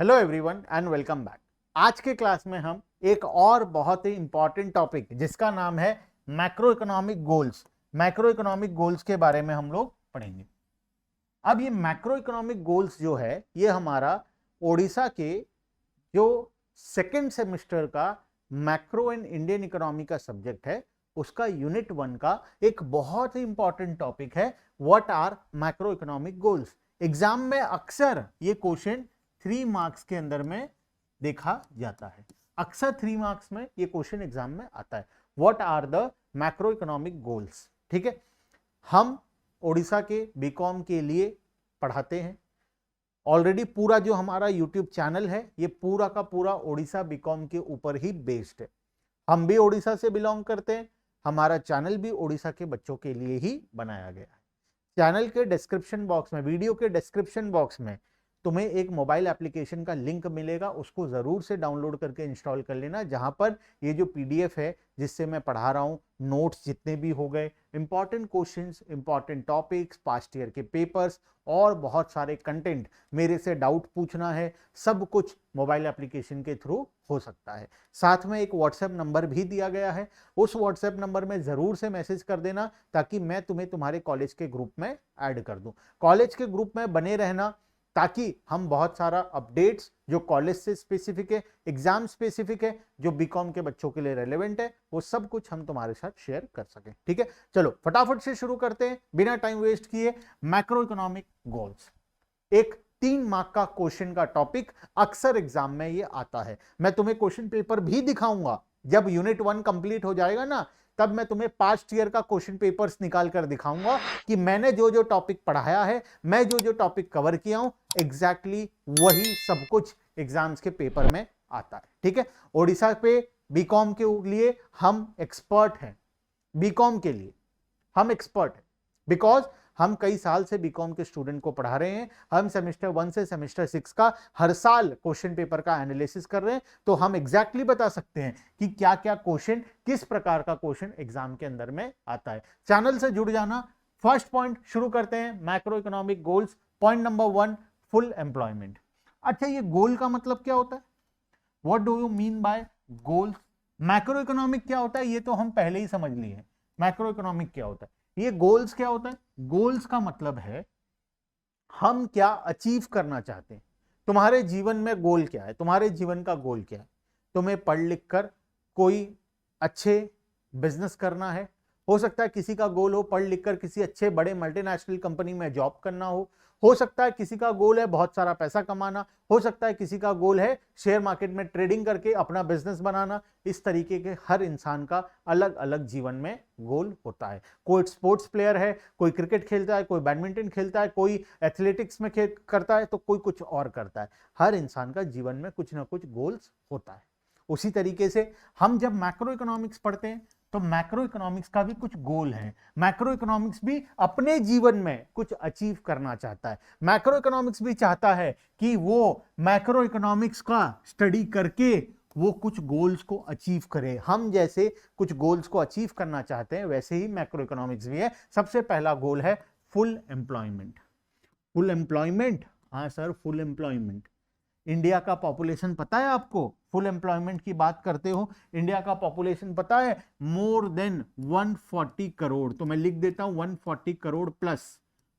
Hello everyone and welcome back. आज के class में हम एक और बहुत ही इंपॉर्टेंट टॉपिक जिसका नाम है मैक्रो इकोनॉमिक गोल्स के बारे में हम लोग पढ़ेंगे। अब ये मैक्रो इकोनॉमिक गोल्स जो है ये हमारा ओडिशा के जो सेकेंड सेमेस्टर का मैक्रो एंड इंडियन इकोनॉमी का सब्जेक्ट है उसका यूनिट 1 का एक बहुत ही इंपॉर्टेंट टॉपिक है। What are macro economic goals. Exam में अक्सर ये क्वेश्चन 3 मार्क्स के अंदर में देखा जाता है। अक्सर 3 मार्क्स में ये क्वेश्चन एग्जाम में आता है। What are the macro economic goals. ठीक है, हम ओडिशा के बीकॉम के लिए पढ़ाते हैं। ऑलरेडी पूरा जो हमारा यूट्यूब चैनल है ये पूरा का पूरा ओडिशा बीकॉम के ऊपर ही बेस्ड है। हम भी ओडिशा से बिलोंग करते हैं, हमारा चैनल भी ओडिशा के बच्चों के लिए ही बनाया गया है। चैनल के डिस्क्रिप्शन बॉक्स में, वीडियो के डिस्क्रिप्शन बॉक्स में तुम्हें एक मोबाइल एप्लीकेशन का लिंक मिलेगा, उसको जरूर से डाउनलोड करके इंस्टॉल कर लेना, जहां पर ये जो पीडीएफ है जिससे मैं पढ़ा रहा हूं, नोट्स जितने भी हो गए, important questions, important topics, past year के पेपर्स और बहुत सारे कंटेंट, मेरे से डाउट पूछना है, सब कुछ मोबाइल एप्लीकेशन के थ्रू हो सकता है। साथ में एक व्हाट्सएप नंबर भी दिया गया है, उस व्हाट्सएप नंबर में जरूर से मैसेज कर देना ताकि मैं तुम्हें तुम्हारे कॉलेज के ग्रुप में ऐड कर दूं। कॉलेज के ग्रुप में बने रहना ताकि हम बहुत सारा अपडेट्स जो कॉलेज से स्पेसिफिक है, एग्जाम स्पेसिफिक है, जो बीकॉम के बच्चों के लिए रेलेवेंट है, वो सब कुछ हम तुम्हारे साथ शेयर कर सकें। ठीक है, चलो फटाफट से शुरू करते हैं बिना टाइम वेस्ट किए। मैक्रो इकोनॉमिक गोल्स एक 3 मार्क का क्वेश्चन का टॉपिक, अक्सर एग्जाम में ये आता है। मैं तुम्हें क्वेश्चन पेपर भी दिखाऊंगा जब यूनिट 1 कंप्लीट हो जाएगा ना, तब मैं तुम्हें पास्ट ईयर का क्वेश्चन पेपर्स निकाल कर दिखाऊंगा कि मैंने जो जो टॉपिक पढ़ाया है, मैं जो जो टॉपिक कवर किया हूं, एग्जैक्टली वही सब कुछ एग्जाम्स के पेपर में आता है। ठीक है, ओडिशा पे बीकॉम के लिए हम एक्सपर्ट हैं। बीकॉम के लिए हम एक्सपर्ट हैं बिकॉज हम कई साल से बीकॉम के स्टूडेंट को पढ़ा रहे हैं। हम सेमेस्टर 1 से सेमेस्टर 6 का हर साल क्वेश्चन पेपर का एनालिसिस कर रहे हैं, तो हम एग्जैक्टली बता सकते हैं कि क्या क्या क्वेश्चन, किस प्रकार का क्वेश्चन एग्जाम के अंदर में आता है। चैनल से जुड़ जाना। फर्स्ट पॉइंट शुरू करते हैं, macro economic goals. Point number 1, full employment. अच्छा, ये गोल का मतलब क्या होता है? What do you mean by goals? Macro economic क्या होता है ये तो हम पहले ही समझ लिए हैं। मैक्रो इकोनॉमिक क्या होता है, ये गोल्स क्या होता है? गोल्स का मतलब है हम क्या अचीव करना चाहते हैं। तुम्हारे जीवन में गोल क्या है? तुम्हारे जीवन का गोल क्या है? तुम्हें पढ़ लिख कर कोई अच्छे बिजनेस करना है। हो सकता है किसी का गोल हो पढ़ लिख कर किसी अच्छे बड़े मल्टीनेशनल कंपनी में जॉब करना हो सकता है किसी का गोल है बहुत सारा पैसा कमाना, हो सकता है किसी का गोल है शेयर मार्केट में ट्रेडिंग करके अपना बिजनेस बनाना। इस तरीके के हर इंसान का अलग अलग जीवन में गोल होता है। कोई स्पोर्ट्स प्लेयर है, कोई क्रिकेट खेलता है, कोई बैडमिंटन खेलता है, कोई एथलेटिक्स में करता है, तो कोई कुछ और करता है। हर इंसान का जीवन में कुछ ना कुछ गोल्स होता है। उसी तरीके से हम जब मैक्रो इकोनॉमिक्स पढ़ते हैं तो मैक्रो इकोनॉमिक्स का भी कुछ गोल है। मैक्रो इकोनॉमिक्स भी अपने जीवन में कुछ अचीव करना चाहता है। मैक्रो इकोनॉमिक्स भी चाहता है कि वो मैक्रो इकोनॉमिक्स का स्टडी करके वो कुछ गोल्स को अचीव करे। हम जैसे कुछ गोल्स को अचीव करना चाहते हैं वैसे ही मैक्रो इकोनॉमिक्स भी है। सबसे पहला गोल है फुल एम्प्लॉयमेंट। फुल एम्प्लॉयमेंट, हाँ सर, फुल एम्प्लॉयमेंट। इंडिया का पॉपुलेशन पता है आपको? फुल एम्प्लॉयमेंट की बात करते हो, इंडिया का पॉपुलेशन पता है? More than 140 crore. तो मैं लिख देता हूं 140 करोड़ प्लस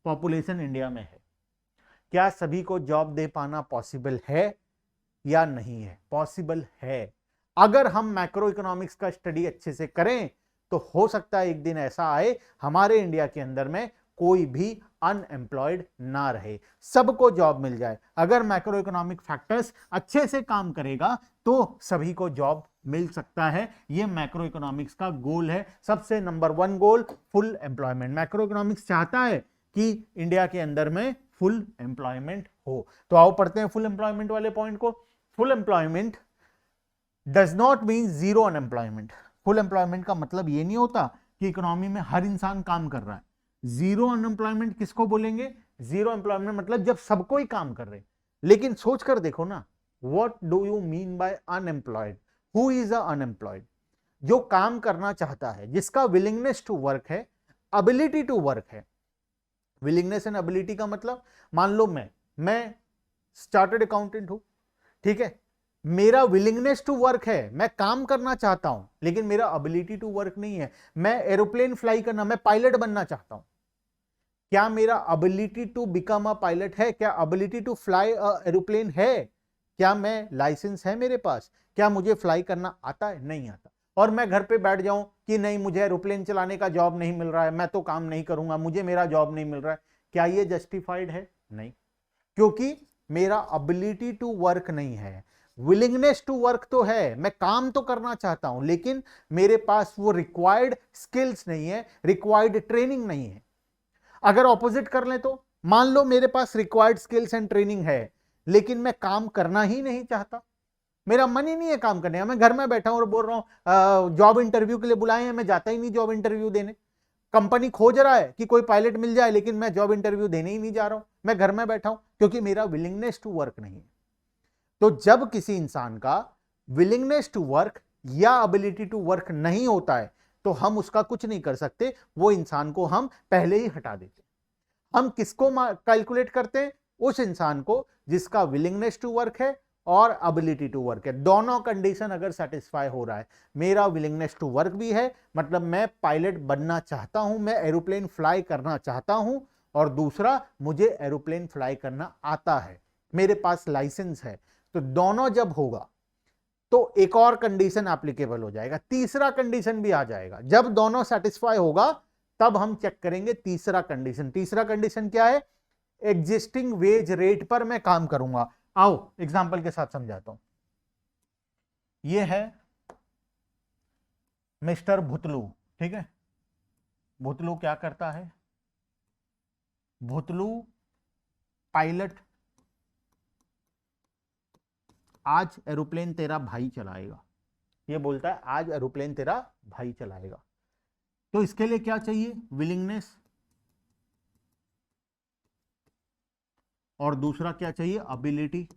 पॉपुलेशन इंडिया में है। क्या सभी को जॉब दे पाना पॉसिबल है या नहीं है? पॉसिबल है। अगर हम मैक्रो इकोनॉमिक्स का स्टडी अच्छे से करें तो हो सकता है एक दिन ऐसा आए हमारे इंडिया के अंदर में कोई भी अनएम्प्लॉयड ना रहे, सबको जॉब मिल जाए। अगर मैक्रो इकोनॉमिक फैक्टर्स अच्छे से काम करेगा तो सभी को जॉब मिल सकता है। यह मैक्रो इकोनॉमिक्स का गोल है। सबसे नंबर 1 गोल फुल एम्प्लॉयमेंट। मैक्रो इकोनॉमिक्स चाहता है कि इंडिया के अंदर में फुल एम्प्लॉयमेंट हो। तो आओ पढ़ते हैं फुल एम्प्लॉयमेंट वाले पॉइंट को। Full employment does not mean zero unemployment. Full employment का मतलब यह नहीं होता कि इकोनॉमी में हर इंसान काम कर रहा है। जीरो अनएम्प्लॉयमेंट किसको बोलेंगे? जीरो एम्प्लॉयमेंट मतलब जब सबको ही काम कर रहे। लेकिन सोच कर देखो ना, what do you mean by unemployed? Who is a unemployed? जो काम करना चाहता है, जिसका विलिंगनेस टू वर्क है, एबिलिटी टू वर्क है। विलिंगनेस एंड एबिलिटी का मतलब, मान लो मैं चार्टर्ड अकाउंटेंट हूं, ठीक है, मेरा विलिंगनेस टू वर्क है, मैं काम करना चाहता हूं, लेकिन मेरा एबिलिटी टू वर्क नहीं है। मैं एरोप्लेन फ्लाई करना, मैं पायलट बनना चाहता हूं, क्या मेरा ability to become a pilot है? क्या ability to fly a aeroplane है? क्या मैं लाइसेंस है मेरे पास? क्या मुझे फ्लाई करना आता है? नहीं आता। और मैं घर पे बैठ जाऊं कि नहीं मुझे एरोप्लेन चलाने का जॉब नहीं मिल रहा है, मैं तो काम नहीं करूंगा, मुझे मेरा जॉब नहीं मिल रहा है, क्या ये जस्टिफाइड है? नहीं, क्योंकि मेरा एबिलिटी टू वर्क नहीं है। विलिंगनेस टू वर्क तो है, मैं काम तो करना चाहता हूं, लेकिन मेरे पास वो रिक्वायर्ड स्किल्स नहीं है, रिक्वायर्ड ट्रेनिंग नहीं है। अगर ऑपोजिट कर लें तो मान लो मेरे पास रिक्वायर्ड स्किल्स एंड ट्रेनिंग है, लेकिन मैं काम करना ही नहीं चाहता, मेरा मन ही नहीं है काम करने का, मैं घर में बैठा हूं और बोल रहा हूं जॉब इंटरव्यू के लिए बुलाए हैं, मैं जाता ही नहीं जॉब इंटरव्यू देने। कंपनी खोज रहा है कि कोई पायलट मिल जाए, लेकिन मैं जॉब इंटरव्यू देने ही नहीं जा रहा हूं, मैं घर में बैठा हूं, क्योंकि मेरा विलिंगनेस टू वर्क नहीं है। तो जब किसी इंसान का विलिंगनेस टू वर्क या एबिलिटी टू वर्क नहीं होता है, तो हम उसका कुछ नहीं कर सकते, वो इंसान को हम पहले ही हटा देते। हम किसको कैलकुलेट करते हैं? उस इंसान को जिसका विलिंगनेस टू वर्क है और एबिलिटी टू वर्क है, दोनों कंडीशन अगर सेटिस्फाई हो रहा है, मेरा विलिंगनेस टू वर्क भी है, मतलब मैं पायलट बनना चाहता हूं, मैं एरोप्लेन फ्लाई करना चाहता हूं, और दूसरा मुझे एरोप्लेन फ्लाई करना आता है, मेरे पास लाइसेंस है, तो दोनों जब होगा तो एक और कंडीशन एप्लीकेबल हो जाएगा, तीसरा कंडीशन भी आ जाएगा। जब दोनों सेटिस्फाई होगा तब हम चेक करेंगे तीसरा कंडीशन। तीसरा कंडीशन क्या है? एग्जिस्टिंग वेज रेट पर मैं काम करूंगा। आओ एग्जांपल के साथ समझाता हूं। ये है मिस्टर भुतलू, ठीक है। भुतलू क्या करता है? भुतलू पायलट, आज एरोप्लेन तेरा भाई चलाएगा, ये बोलता है आज एरोप्लेन तेरा भाई चलाएगा। तो इसके लिए क्या चाहिए? विलिंगनेस, और दूसरा क्या चाहिए? एबिलिटी।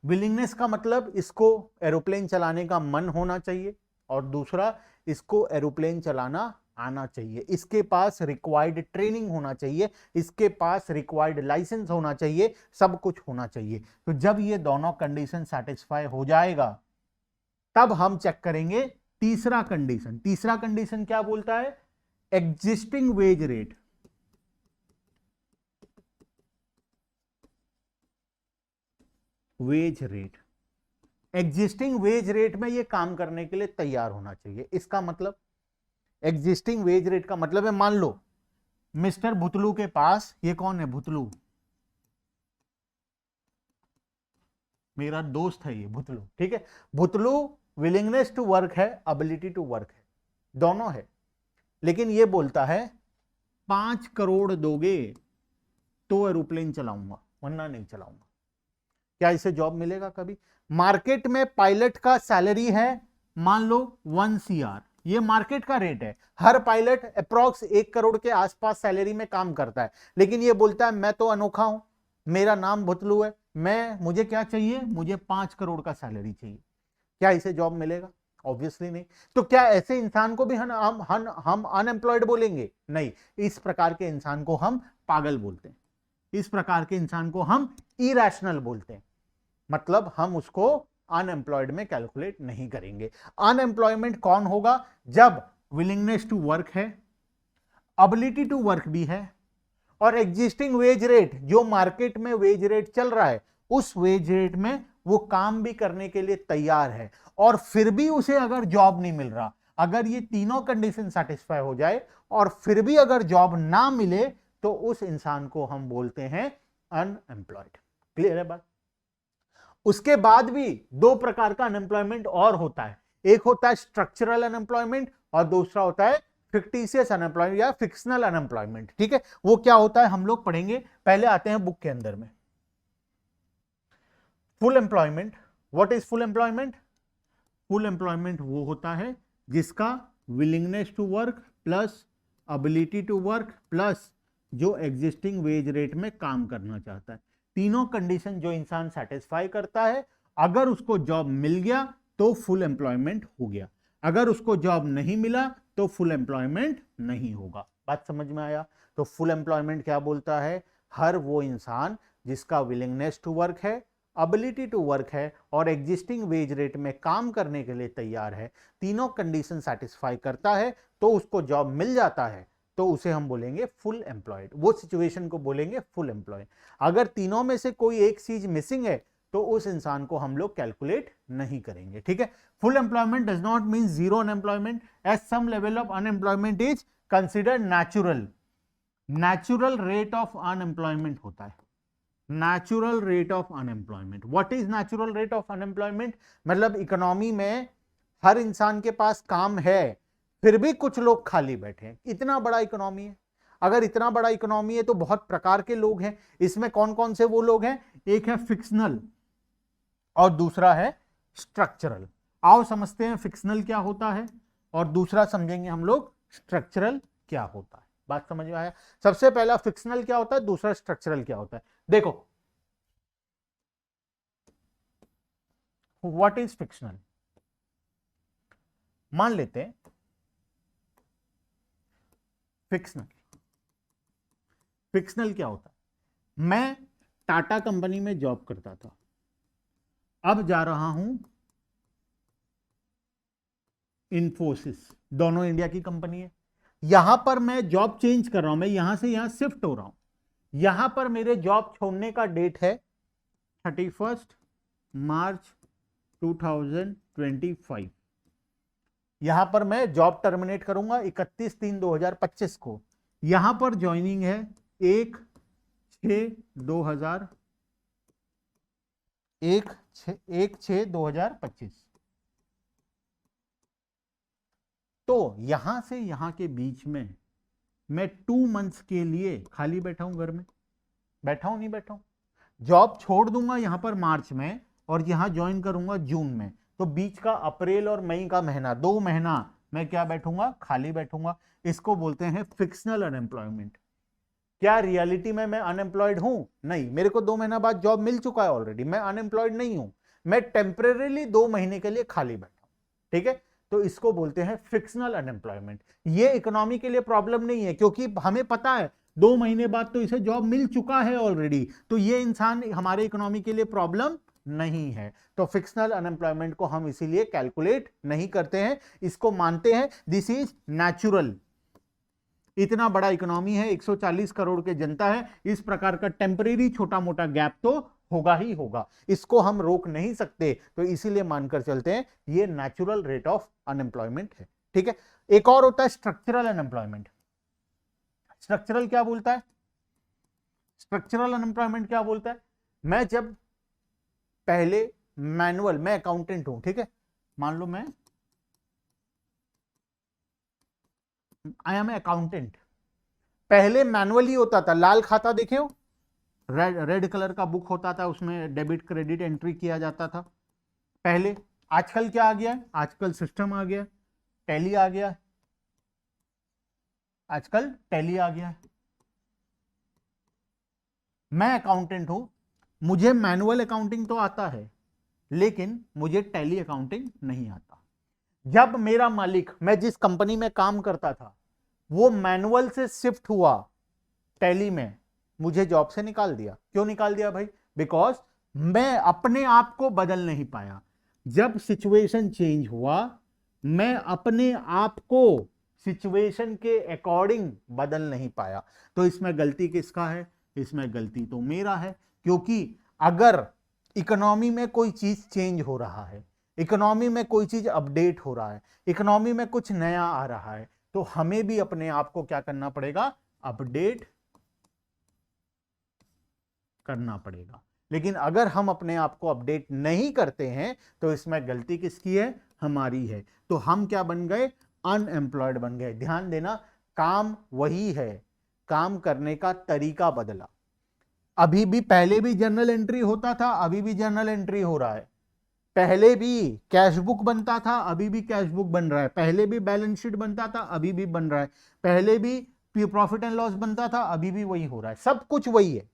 विलिंगनेस का मतलब इसको एरोप्लेन चलाने का मन होना चाहिए, और दूसरा इसको एरोप्लेन चलाना आना चाहिए, इसके पास रिक्वायर्ड ट्रेनिंग होना चाहिए, इसके पास रिक्वायर्ड लाइसेंस होना चाहिए, सब कुछ होना चाहिए। तो जब ये दोनों कंडीशन सेटिस्फाई हो जाएगा तब हम चेक करेंगे तीसरा कंडीशन। तीसरा कंडीशन क्या बोलता है? Existing wage rate. Wage rate, existing wage rate में ये काम करने के लिए तैयार होना चाहिए। इसका मतलब एग्जिस्टिंग वेज रेट का मतलब है, मान लो मिस्टर भुतलू के पास, ये कौन है? भुतलू मेरा दोस्त है, ये भुतलू, ठीक है। भुतलू विलिंगनेस टू वर्क है, एबिलिटी टू वर्क है, दोनों है, लेकिन ये बोलता है 5 करोड़ दोगे तो एरोप्लेन चलाऊंगा, वरना नहीं चलाऊंगा। क्या इसे जॉब मिलेगा कभी? मार्केट में पायलट का सैलरी है मान लो 1 CR, ये मार्केट का रेट है। हर पायलट अप्रॉक्स 1 करोड़ के आसपास सैलरी में काम करता है, लेकिन ये बोलता है मैं तो अनोखा हूं, मेरा नाम भुतलू है, मुझे क्या चाहिए? मुझे 5 करोड़ का सैलरी चाहिए। क्या इसे जॉब मिलेगा? ऑब्वियसली नहीं। तो क्या ऐसे इंसान को भी हम अनएम्प्लॉयड बोलेंगे? नहीं, इस प्रकार के इंसान को हम पागल बोलते हैं, इस प्रकार के इंसान को हम इरैशनल बोलते हैं, मतलब हम उसको अनएम्प्लॉयड में कैलकुलेट नहीं करेंगे। अनएम्प्लॉयमेंट कौन होगा? जब विलिंगनेस टू वर्क है, एबिलिटी टू वर्क भी है, और एग्जिस्टिंग वेज रेट, जो मार्केट में वेज रेट चल रहा है, उस वेज रेट में वो काम भी करने के लिए तैयार है, और फिर भी उसे अगर जॉब नहीं मिल रहा, अगर ये तीनों कंडीशन सेटिस्फाई हो जाए और फिर भी अगर जॉब ना मिले, तो उस इंसान को हम बोलते हैं अनएम्प्लॉयड। क्लियर है बात? उसके बाद भी 2 प्रकार का अनएम्प्लॉयमेंट और होता है, एक होता है स्ट्रक्चरल अनएम्प्लॉयमेंट और दूसरा होता है फिक्टिशियस अनएम्प्लॉयमेंट या फिक्शनल अनएम्प्लॉयमेंट। ठीक है, वो क्या होता है हम लोग पढ़ेंगे। पहले आते हैं बुक के अंदर में। Full employment, what is full employment? Full employment वो होता है जिसका willingness to work plus ability to work plus जो एग्जिस्टिंग वेज रेट में काम करना चाहता है, तीनों कंडीशन जो इंसान सेटिस्फाई करता है, अगर उसको जॉब मिल गया तो फुल एम्प्लॉयमेंट हो गया, अगर उसको जॉब नहीं मिला तो फुल एम्प्लॉयमेंट नहीं होगा। बात समझ में आया? तो फुल एम्प्लॉयमेंट क्या बोलता है? हर वो इंसान जिसका विलिंगनेस टू वर्क है, एबिलिटी टू वर्क है और एग्जिस्टिंग वेज रेट में काम करने के लिए तैयार है, तीनों कंडीशन सेटिस्फाई करता है तो उसको जॉब मिल जाता है, तो उसे हम बोलेंगे फुल एम्प्लॉयड। वो सिचुएशन को बोलेंगे फुल एम्प्लॉय। अगर तीनों में से कोई एक चीज मिसिंग है तो उस इंसान को हम लोग कैलकुलेट नहीं करेंगे। ठीक है, full employment does not mean zero unemployment, as some level of unemployment is considered natural. Natural rate of unemployment होता है, natural rate of unemployment. What is natural rate of unemployment? मतलब इकोनॉमी में हर इंसान के पास काम है, फिर भी कुछ लोग खाली बैठे हैं। इतना बड़ा इकोनॉमी है, अगर इतना बड़ा इकोनॉमी है तो बहुत प्रकार के लोग हैं। इसमें कौन कौन से वो लोग हैं? एक है फिक्शनल और दूसरा है स्ट्रक्चरल। आओ समझते हैं फिक्शनल क्या होता है और दूसरा समझेंगे हम लोग स्ट्रक्चरल क्या होता है। बात समझ में आया? सबसे पहला फिक्शनल क्या होता है, दूसरा स्ट्रक्चरल क्या होता है। देखो, व्हाट इज फिक्शनल? मान लेते हैं फिक्शनल क्या होता है? मैं टाटा कंपनी में जॉब करता था, अब जा रहा हूं इन्फोसिस, दोनों इंडिया की कंपनी है। यहां पर मैं जॉब चेंज कर रहा हूं, मैं यहां से यहां शिफ्ट हो रहा हूं। यहां पर मेरे जॉब छोड़ने का डेट है 31 मार्च 2025। यहां पर मैं जॉब टर्मिनेट करूंगा 31/3/2025 को। यहां पर ज्वाइनिंग है 1/6/2025। तो यहां से यहां के बीच में मैं 2 मंथ्स के लिए खाली बैठा हूं, घर में बैठा हूं, नहीं बैठा हूं। जॉब छोड़ दूंगा यहां पर मार्च में और यहां ज्वाइन करूंगा जून में, तो बीच का अप्रैल और मई का महीना, 2 महीना मैं क्या बैठूंगा? खाली बैठूंगा। इसको बोलते हैं फिक्शनल अनएम्प्लॉयमेंट। क्या रियलिटी में मैं अनएम्प्लॉयड हूं? नहीं, मेरे को 2 महीना बाद जॉब मिल चुका है ऑलरेडी, मैं अनएम्प्लॉयड नहीं हूं, मैं टेम्परेरीली 2 महीने के लिए खाली बैठा हूं। ठीक है, तो इसको बोलते हैं फिक्शनल अनएम्प्लॉयमेंट। ये इकोनॉमी के लिए प्रॉब्लम नहीं है, क्योंकि हमें पता है 2 महीने बाद तो इसे जॉब मिल चुका है ऑलरेडी, तो ये इंसान हमारे इकोनॉमी के लिए प्रॉब्लम नहीं है। तो फिक्शनल अनएम्प्लॉयमेंट को हम इसीलिए कैलकुलेट नहीं करते हैं, इसको मानते हैं दिस इज नेचुरल। इतना बड़ा इकोनॉमी है, 140 करोड़ की जनता है, इस प्रकार का टेम्परेरी छोटा मोटा गैप तो होगा ही होगा, इसको हम रोक नहीं सकते, तो इसीलिए मानकर चलते हैं ये नेचुरल रेट ऑफ अनएम्प्लॉयमेंट है। ठीक है, एक और होता है स्ट्रक्चरल अनएम्प्लॉयमेंट। स्ट्रक्चरल क्या बोलता है? स्ट्रक्चरल अनएम्प्लॉयमेंट क्या बोलता है? मैं जब पहले मैनुअल, मैं अकाउंटेंट हूं, ठीक है, मान लो मैं आई एम अकाउंटेंट। पहले मैनुअली होता था, लाल खाता देखे हो, रेड कलर का बुक होता था, उसमें डेबिट क्रेडिट एंट्री किया जाता था पहले। आजकल क्या आ गया है? आजकल सिस्टम आ गया, टैली आ गया, आजकल टैली आ गया है। मैं अकाउंटेंट हूं, मुझे मैनुअल अकाउंटिंग तो आता है, लेकिन मुझे टैली अकाउंटिंग नहीं आता। जब मेरा मालिक, मैं जिस कंपनी में काम करता था, वो मैनुअल से शिफ्ट हुआ टैली में, मुझे जॉब से निकाल दिया। क्यों निकाल दिया भाई? बिकॉज मैं अपने आप को बदल नहीं पाया। जब सिचुएशन चेंज हुआ, मैं अपने आप को सिचुएशन के अकॉर्डिंग बदल नहीं पाया। तो इसमें गलती किसका है? इसमें गलती तो मेरा है, क्योंकि अगर इकोनॉमी में कोई चीज चेंज हो रहा है, इकोनॉमी में कोई चीज अपडेट हो रहा है, इकोनॉमी में कुछ नया आ रहा है, तो हमें भी अपने आप को क्या करना पड़ेगा? अपडेट करना पड़ेगा। लेकिन अगर हम अपने आप को अपडेट नहीं करते हैं तो इसमें गलती किसकी है? हमारी है। तो हम क्या बन गए? अनएम्प्लॉयड बन गए। ध्यान देना, काम वही है, काम करने का तरीका बदला। अभी भी, पहले भी जर्नल एंट्री होता था, अभी भी जर्नल एंट्री हो रहा है। पहले भी कैश बुक बनता था, अभी भी कैश बुक बन रहा है। पहले भी बैलेंस शीट बनता था, अभी भी बन रहा है। पहले भी प्रॉफिट एंड लॉस बनता था, अभी भी वही हो रहा है। सब कुछ वही है,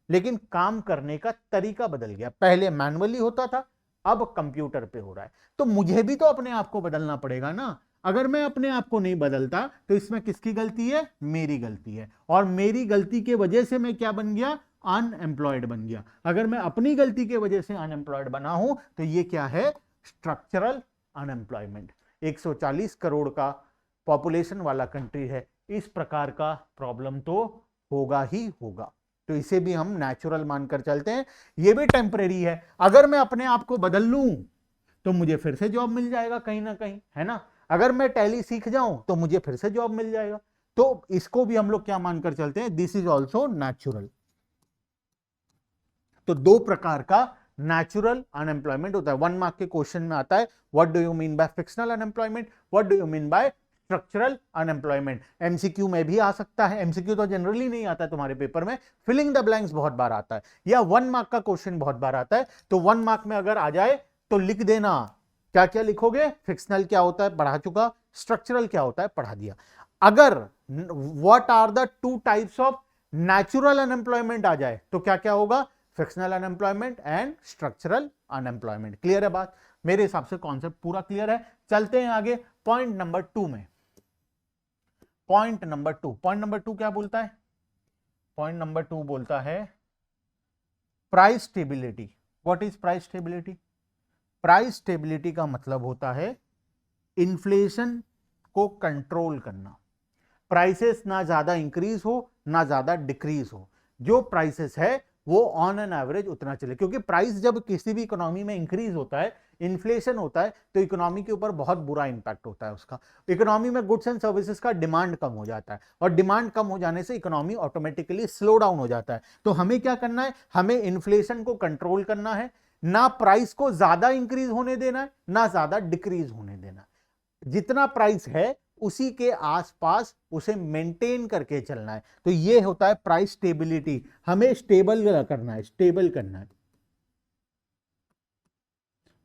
लेकिन काम करने का तरीका बदल गया। पहले मैनुअली होता था, अब कंप्यूटर पे हो रहा है। तो मुझे भी तो अपने आप को बदलना पड़ेगा ना। अगर मैं अपने आप को नहीं बदलता तो इसमें किसकी गलती है? मेरी गलती है। और मेरी गलती के वजह से मैं क्या बन गया? अनएम्प्लॉयड बन गया। अगर मैं अपनी गलती की वजह से अनएम्प्लॉयड बना हूं तो ये क्या है, स्ट्रक्चरल अनएम्प्लॉयमेंट। 140 करोड़ का पॉपुलेशन वाला कंट्री है, इस प्रकार का प्रॉब्लम तो होगा ही होगा। तो इसे भी हम नेचुरल मानकर चलते हैं, ये भी टेम्परेरी है। अगर मैं अपने आप को बदल लूं तो मुझे फिर से जॉब मिल जाएगा कहीं ना कहीं, है ना। अगर मैं टैली सीख जाऊं तो मुझे फिर से जॉब मिल जाएगा। तो इसको भी हम लोग क्या मानकर चलते हैं, दिस इज ऑल्सो नेचुरल। तो दो प्रकार का नेचुरल अनएम्प्लॉयमेंट होता है। 1 मार्क के क्वेश्चन में आता है, what do you mean by fictional unemployment, what do you mean by structural unemployment. MCQ में भी आ सकता है, एमसीक्यू तो जनरली नहीं आता है तुम्हारे पेपर में, फिलिंग द ब्लैंक्स बहुत बार आता है, या 1 मार्क का क्वेश्चन बहुत बार आता है। तो 1 मार्क में अगर आ जाए तो लिख देना, क्या क्या लिखोगे, फिक्शनल क्या होता है पढ़ा चुका, स्ट्रक्चरल क्या होता है पढ़ा दिया। अगर what are the 2 types of natural unemployment आ जाए तो क्या क्या होगा, fictional unemployment and structural unemployment. Clear है बात, मेरे हिसाब से कॉन्सेप्ट पूरा क्लियर है। चलते हैं आगे पॉइंट नंबर 2 में। पॉइंट नंबर 2 क्या बोलता है, पॉइंट नंबर 2 बोलता है price stability. What is price stability, price stability का मतलब होता है इन्फ्लेशन को कंट्रोल करना। प्राइसेस ना ज्यादा इंक्रीज हो ना ज्यादा डिक्रीज हो, जो प्राइसेस है वो ऑन एन एवरेज उतना चले। क्योंकि प्राइस जब किसी भी इकोनॉमी में इंक्रीज होता है, इन्फ्लेशन होता है, तो इकोनॉमी के ऊपर बहुत बुरा इंपैक्ट होता है उसका। इकोनॉमी में गुड्स एंड सर्विसेज का डिमांड कम हो जाता है, और डिमांड कम हो जाने से इकोनॉमी ऑटोमेटिकली स्लो डाउन हो जाता है। तो हमें क्या करना है, हमें इन्फ्लेशन को कंट्रोल करना है, ना प्राइस को ज्यादा इंक्रीज होने देना है ना ज्यादा डिक्रीज होने देना है। जितना प्राइस है उसी के आसपास उसे मेंटेन करके चलना है। तो ये होता है प्राइस स्टेबिलिटी, हमें स्टेबल करना है, स्टेबल करना है,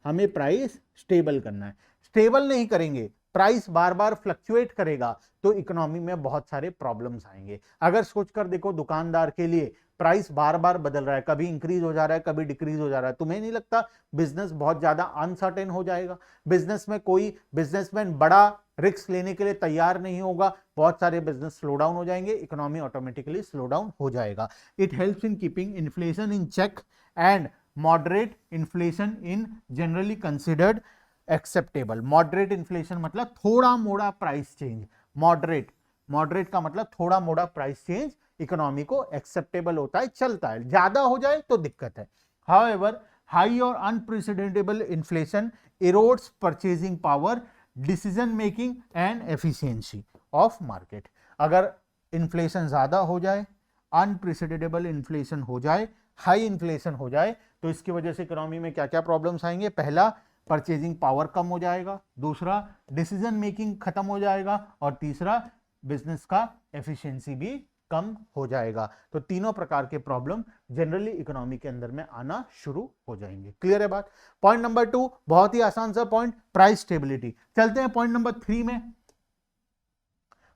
हमें प्राइस स्टेबल करना है। स्टेबल नहीं करेंगे, प्राइस बार बार फ्लक्चुएट करेगा तो इकोनॉमी में बहुत सारे प्रॉब्लम्स आएंगे। अगर सोचकर देखो, दुकानदार के लिए प्राइस बार बार बदल रहा है, कभी इंक्रीज हो जा रहा है कभी डिक्रीज हो जा रहा है, तुम्हें नहीं लगता बिजनेस बहुत ज्यादा अनसर्टेन हो जाएगा। बिजनेस में कोई बिजनेसमैन बड़ा रिस्क लेने के लिए तैयार नहीं होगा, बहुत सारे बिजनेस स्लो डाउन हो जाएंगे, इकोनॉमी ऑटोमेटिकली स्लो डाउन हो जाएगा। It helps in keeping inflation in check and moderate inflation in generally considered acceptable. Moderate inflation मतलब थोड़ा मोड़ा प्राइस चेंज, मॉडरेट, मॉडरेट का मतलब थोड़ा मोड़ा प्राइस चेंज इकोनॉमी को एक्सेप्टेबल होता है, चलता है। ज्यादा हो जाए तो दिक्कत है। हाउएवर हाई और unprecedented inflation erodes purchasing power, decision making and efficiency of market. अगर इन्फ्लेशन ज्यादा हो जाए, अनप्रेसिडेंटेबल इन्फ्लेशन हो जाए, हाई इन्फ्लेशन हो जाए, तो इसकी वजह से इकोनॉमी में क्या क्या प्रॉब्लम्स आएंगे, पहला परचेजिंग पावर कम हो जाएगा, दूसरा डिसीजन मेकिंग खत्म हो जाएगा, और तीसरा बिजनेस का एफिशिएंसी भी कम हो जाएगा। तो तीनों प्रकार के प्रॉब्लम जनरली इकोनॉमी के अंदर में आना शुरू हो जाएंगे। क्लियर है बात। पॉइंट नंबर 2 बहुत ही आसान सा पॉइंट, प्राइस स्टेबिलिटी। चलते हैं पॉइंट नंबर 3 में।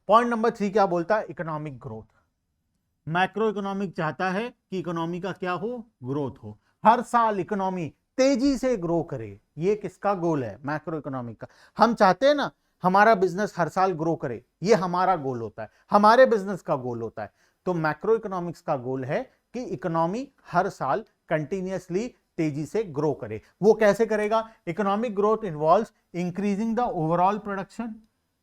पॉइंट नंबर 3 क्या बोलता है, इकोनॉमिक ग्रोथ। मैक्रो इकोनॉमिक चाहता है कि इकोनॉमी का क्या हो, ग्रोथ हो, हर साल इकोनॉमी तेजी से ग्रो करे। ये किसका गोल है, मैक्रो इकोनॉमिक का। हम चाहते हैं ना हमारा बिजनेस हर साल ग्रो करे, ये हमारा गोल होता है, हमारे बिजनेस का गोल होता है। तो मैक्रो इकोनॉमिक्स का गोल है कि इकोनॉमी हर साल कंटिन्यूअसली तेजी से ग्रो करे। वो कैसे करेगा, economic growth involves increasing the overall production,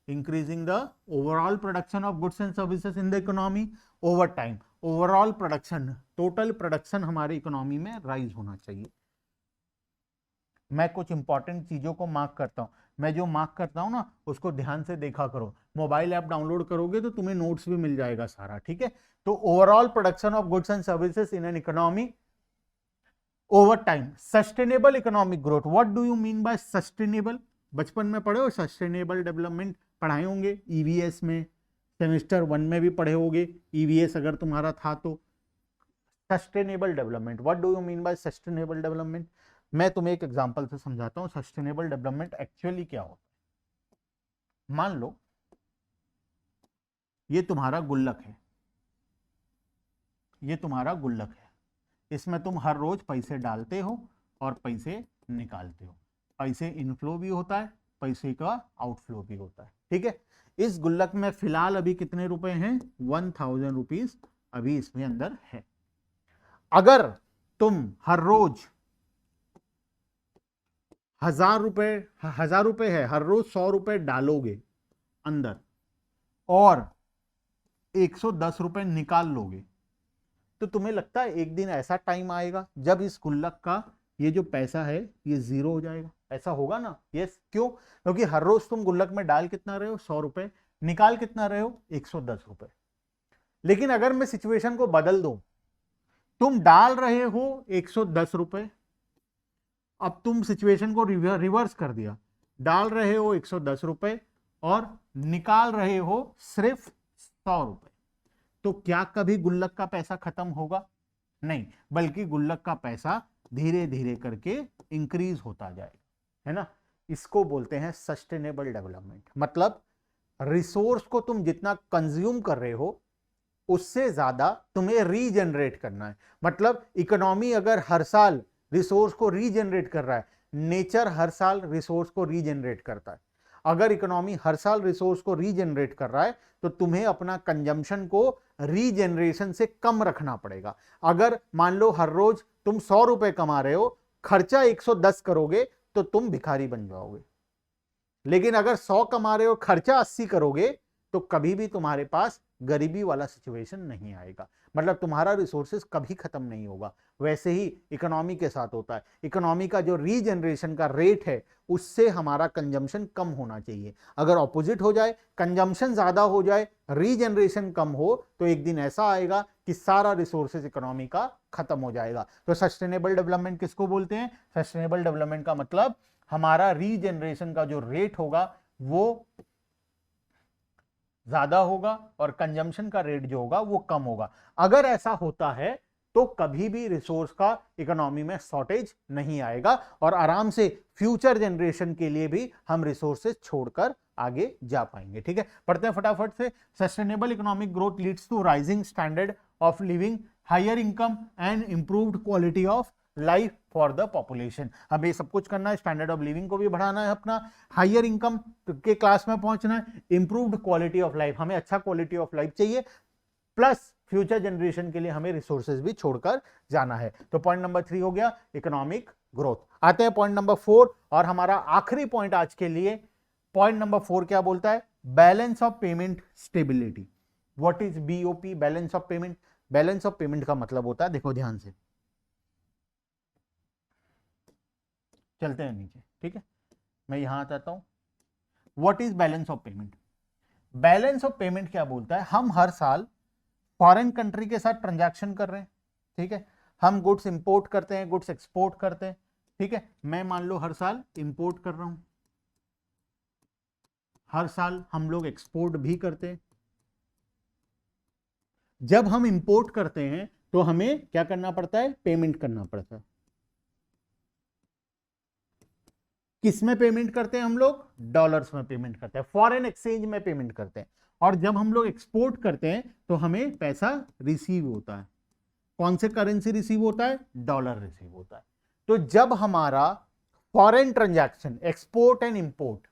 increasing the overall production of goods and services in the economy over time। Overall production, total production हमारे इकोनॉमी में राइज होना चाहिए। मैं कुछ इंपॉर्टेंट चीजों को मार्क करता हूं, मैं जो मार्क करता हूं ना उसको ध्यान से देखा करो। मोबाइल ऐप डाउनलोड करोगे तो तुम्हें नोट्स भी मिल जाएगा सारा, ठीक है। तो overall production of goods and services in an economy over time, sustainable economic growth. What do you mean by sustainable, बचपन में पढ़े हो, सस्टेनेबल डेवलपमेंट पढ़ाए होंगे ईवीएस में, सेमेस्टर 1 में भी पढ़े होंगे ईवीएस अगर तुम्हारा था तो। Sustainable development, what do you mean by sustainable development. मैं तुम्हें एक एग्जांपल से समझाता हूं सस्टेनेबल डेवलपमेंट एक्चुअली क्या होता है। मान लो ये तुम्हारा गुल्लक है, ये तुम्हारा गुल्लक है, इसमें तुम हर रोज पैसे डालते हो और पैसे निकालते हो, पैसे इनफ्लो भी होता है, पैसे का आउटफ्लो भी होता है, ठीक है। इस गुल्लक में फिलहाल अभी कितने रुपए हैं, 1000 रुपीज अभी इसमें अंदर है। अगर तुम हर रोज 1,000 रुपए है, हर रोज 100 रुपए डालोगे अंदर और 110 रुपए निकाल लोगे, तो तुम्हें लगता है एक दिन ऐसा टाइम आएगा जब इस गुल्लक का ये जो पैसा है ये जीरो हो जाएगा? ऐसा होगा ना? यस। क्यों? क्योंकि हर रोज तुम गुल्लक में डाल कितना रहे हो? 100 रुपए, निकाल कितना रहे हो? 110 रुपए। लेकिन अगर मैं सिचुएशन को बदल दूं, तुम डाल रहे हो 110 रुपए, अब तुम सिचुएशन को रिवर्स कर दिया, डाल रहे हो 110 रुपए और निकाल रहे हो सिर्फ 100 रुपए, तो क्या कभी गुल्लक का पैसा खत्म होगा? नहीं, बल्कि गुल्लक का पैसा धीरे धीरे करके इंक्रीज होता जाएगा, है ना? इसको बोलते हैं सस्टेनेबल डेवलपमेंट। मतलब रिसोर्स को तुम जितना कंज्यूम कर रहे हो उससे ज्यादा तुम्हें रीजनरेट करना है। मतलब इकोनॉमी अगर हर साल रिसोर्स को रीजनरेट कर रहा है, नेचर हर साल रिसोर्स को रीजनरेट करता है। अगर इकोनॉमी हर साल रिसोर्स को रीजनरेट कर रहा है तो तुम्हें अपना कंजम्पशन को रीजनरेशन से कम रखना पड़ेगा। अगर मान लो हर रोज तुम 100 रुपए कमा रहे हो, खर्चा 110 करोगे तो तुम भिखारी बन जाओगे। लेकिन अगर 100 कमा रहे हो, खर्चा 80 करोगे, तो कभी भी तुम्हारे पास गरीबी वाला सिचुएशन नहीं आएगा। मतलब तुम्हारा रिसोर्सेज कभी खत्म नहीं होगा। वैसे ही इकोनॉमी के साथ होता है। इकोनॉमी का जो रीजनरेशन का रेट है उससे हमारा कंजम्पशन कम होना चाहिए। अगर ऑपोजिट हो जाए, कंजम्पशन ज्यादा हो जाए, रीजनरेशन कम हो, तो एक दिन ऐसा आएगा कि सारा रिसोर्सेज इकोनॉमी का खत्म हो जाएगा। तो सस्टेनेबल डेवलपमेंट किसको बोलते हैं? सस्टेनेबल डेवलपमेंट का मतलब हमारा रीजनरेशन का जो रेट होगा वो ज्यादा होगा और कंजम्पशन का रेट जो होगा वो कम होगा। अगर ऐसा होता है तो कभी भी रिसोर्स का इकोनॉमी में शॉर्टेज नहीं आएगा और आराम से फ्यूचर जनरेशन के लिए भी हम रिसोर्सेज छोड़कर आगे जा पाएंगे। ठीक है, पढ़ते हैं फटाफट से। Sustainable economic growth leads to rising standard of living, higher income and improved quality of life for the population. हमें सब कुछ करना है, स्टैंडर्ड ऑफ लिविंग को भी बढ़ाना है अपना, हायर इनकम के क्लास में पहुंचना है, इंप्रूव्ड क्वालिटी ऑफ लाइफ, हमें अच्छा क्वालिटी ऑफ लाइफ चाहिए, प्लस फ्यूचर जनरेशन के लिए हमें रिसोर्सेज भी छोड़कर जाना है। तो पॉइंट नंबर 3 हो गया इकोनॉमिक ग्रोथ। आते हैं पॉइंट नंबर 4 और हमारा आखिरी पॉइंट आज के लिए। पॉइंट नंबर 4 क्या बोलता है? Balance of payment stability. What is BOP? Balance of payment. Balance of payment का मतलब होता है, देखो ध्यान से, चलते हैं नीचे, ठीक है, मैं यहां आता हूं। What is balance of payment? Balance of payment क्या बोलता है? हम हर साल फॉरेन कंट्री के साथ ट्रांजैक्शन कर रहे हैं, ठीक है, हम गुड्स इंपोर्ट करते हैं, गुड्स एक्सपोर्ट करते हैं, ठीक है। मैं मान लो हर साल इंपोर्ट कर रहा हूं, हर साल हम लोग एक्सपोर्ट भी करते हैं। जब हम इंपोर्ट करते हैं तो हमें क्या करना पड़ता है? पेमेंट करना पड़ता है। किस में पेमेंट करते हैं हम लोग? डॉलर्स में पेमेंट करते हैं, फॉरेन एक्सचेंज में पेमेंट करते हैं। और जब हम लोग एक्सपोर्ट करते हैं तो हमें पैसा रिसीव होता है। कौन से करेंसी रिसीव होता है? डॉलर रिसीव होता है। तो जब हमारा foreign transaction, export and import,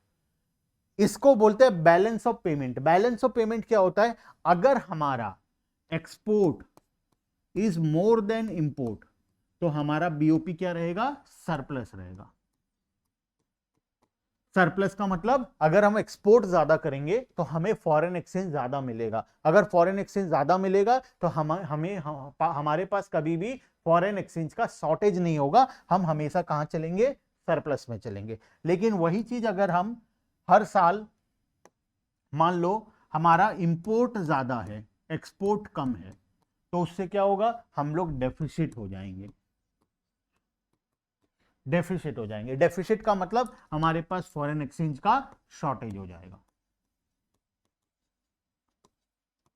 इसको बोलते हैं balance of payment. Balance of payment क्या होता है? अगर हमारा export is more than import तो हमारा बीओपी क्या रहेगा? सरप्लस रहेगा। सरप्लस का मतलब अगर हम एक्सपोर्ट ज्यादा करेंगे तो हमें फॉरेन एक्सचेंज ज्यादा मिलेगा। अगर फॉरेन एक्सचेंज ज्यादा मिलेगा तो हमारे पास कभी भी फॉरेन एक्सचेंज का शॉर्टेज नहीं होगा। हम हमेशा कहां चलेंगे? सरप्लस में चलेंगे। लेकिन वही चीज अगर हम हर साल, मान लो हमारा इंपोर्ट ज्यादा है, एक्सपोर्ट कम है, तो उससे क्या होगा? हम लोग डेफिसिट हो जाएंगे। डेफिसिट हो जाएंगे। डेफिसिट का मतलब हमारे पास फॉरेन एक्सचेंज का शॉर्टेज हो जाएगा।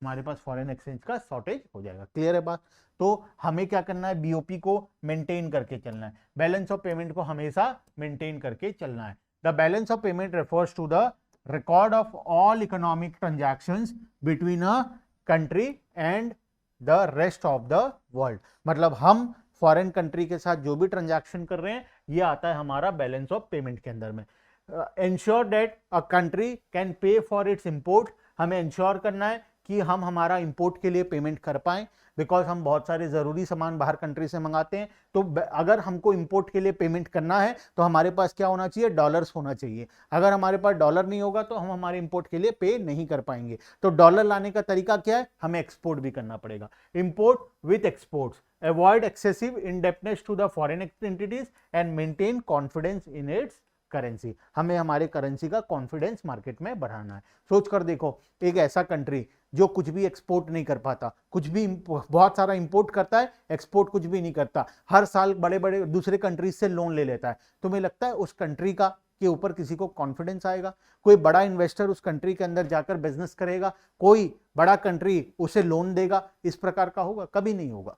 हमारे पास फॉरेन एक्सचेंज का शॉर्टेज हो जाएगा। क्लियर है बात? तो हमें क्या करना है? बीओपी को मेंटेन करके चलना है, बैलेंस ऑफ पेमेंट को हमेशा मेंटेन करके चलना है। The balance of payment refers to the record of all economic transactions between a country and the rest of the world. मतलब हम फॉरेन कंट्री के साथ जो भी ट्रांजैक्शन कर रहे हैं ये आता है हमारा बैलेंस ऑफ पेमेंट के अंदर में। Ensure that a country can pay for its import. हमें इंश्योर करना है कि हम हमारा इंपोर्ट के लिए पेमेंट कर पाएं, बिकॉज हम बहुत सारे जरूरी सामान बाहर कंट्री से मंगाते हैं। तो अगर हमको इंपोर्ट के लिए पेमेंट करना है तो हमारे पास क्या होना चाहिए, डॉलर्स होना चाहिए। अगर हमारे पास डॉलर नहीं होगा तो हम हमारे इंपोर्ट के लिए पे नहीं कर पाएंगे। तो डॉलर लाने का तरीका क्या है, हमें एक्सपोर्ट भी करना पड़ेगा। Import with exports, avoid excessive indebtedness to the foreign entities and maintain confidence in its currency. हमें हमारे करेंसी का कॉन्फिडेंस मार्केट में बढ़ाना है। सोच कर देखो, एक ऐसा कंट्री जो कुछ भी एक्सपोर्ट नहीं कर पाता, कुछ भी बहुत सारा इंपोर्ट करता है, एक्सपोर्ट कुछ भी नहीं करता, हर साल बड़े बड़े दूसरे कंट्रीज से लोन ले लेता है, तुम्हें लगता है उस कंट्री का के ऊपर किसी को कॉन्फिडेंस आएगा? कोई बड़ा इन्वेस्टर उस कंट्री के अंदर जाकर बिजनेस करेगा? कोई बड़ा कंट्री उसे लोन देगा? इस प्रकार का होगा? कभी नहीं होगा।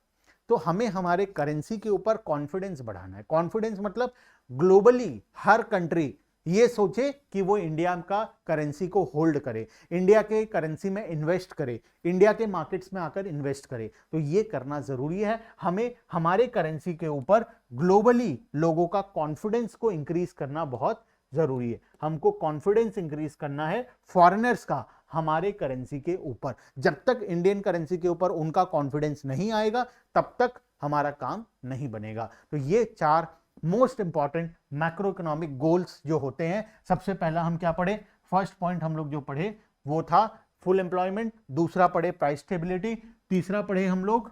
तो हमें हमारे करेंसी के ऊपर कॉन्फिडेंस बढ़ाना है। कॉन्फिडेंस मतलब ग्लोबली हर कंट्री ये सोचे कि वो इंडिया का करेंसी को होल्ड करे, इंडिया के करेंसी में इन्वेस्ट करे, इंडिया के मार्केट्स में आकर इन्वेस्ट करे। तो ये करना जरूरी है। हमें हमारे करेंसी के ऊपर ग्लोबली लोगों का कॉन्फिडेंस को इंक्रीज करना बहुत जरूरी है। हमको कॉन्फिडेंस इंक्रीज करना है फॉरेनर्स का हमारे करेंसी के ऊपर। जब तक इंडियन करेंसी के ऊपर उनका कॉन्फिडेंस नहीं आएगा तब तक हमारा काम नहीं बनेगा। तो ये 4 most important macro economic goals जो होते हैं, सबसे पहला हम क्या पढ़े, फर्स्ट पॉइंट हम लोग जो पढ़े वो था फुल एम्प्लॉयमेंट, दूसरा पढ़े प्राइस स्टेबिलिटी, तीसरा पढ़े हम लोग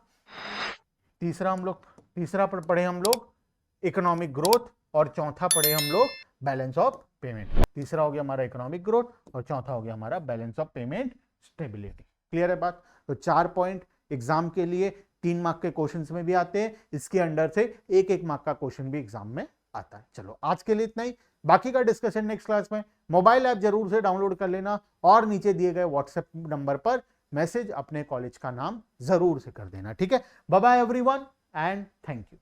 इकोनॉमिक ग्रोथ, और चौथा पढ़े हम लोग बैलेंस ऑफ पेमेंट। तीसरा हो गया हमारा इकोनॉमिक ग्रोथ और चौथा हो गया हमारा balance of payment stability. Clear है बात? तो 4 पॉइंट एग्जाम के लिए 3 मार्क के क्वेश्चंस में भी आते हैं, इसके अंडर से 1-1 मार्क का क्वेश्चन भी एग्जाम में आता है। चलो आज के लिए इतना ही, बाकी का डिस्कशन नेक्स्ट क्लास में। मोबाइल ऐप जरूर से डाउनलोड कर लेना और नीचे दिए गए व्हाट्सएप नंबर पर मैसेज अपने कॉलेज का नाम जरूर से कर देना। ठीक है, bye bye everyone and thank you.